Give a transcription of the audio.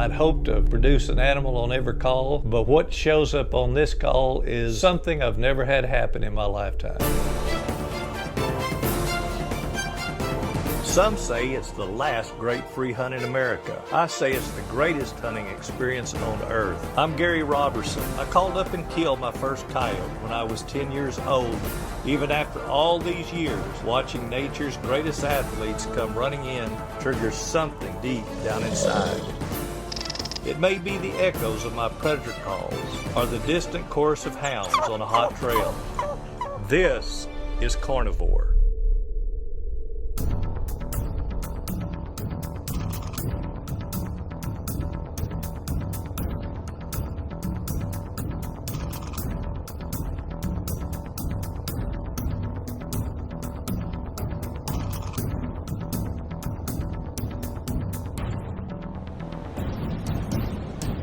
I'd hoped to produce an animal on every call, but what shows up on this call is something I've never had happen in my lifetime. Some say it's the last great free hunt in America. I say it's the greatest hunting experience on earth. I'm Gary Robertson. I called up and killed my first coyote when I was 10 years old. Even after all these years, watching nature's greatest athletes come running in triggers something deep down inside. It may be the echoes of my predator calls or the distant chorus of hounds on a hot trail. This is Carnivore.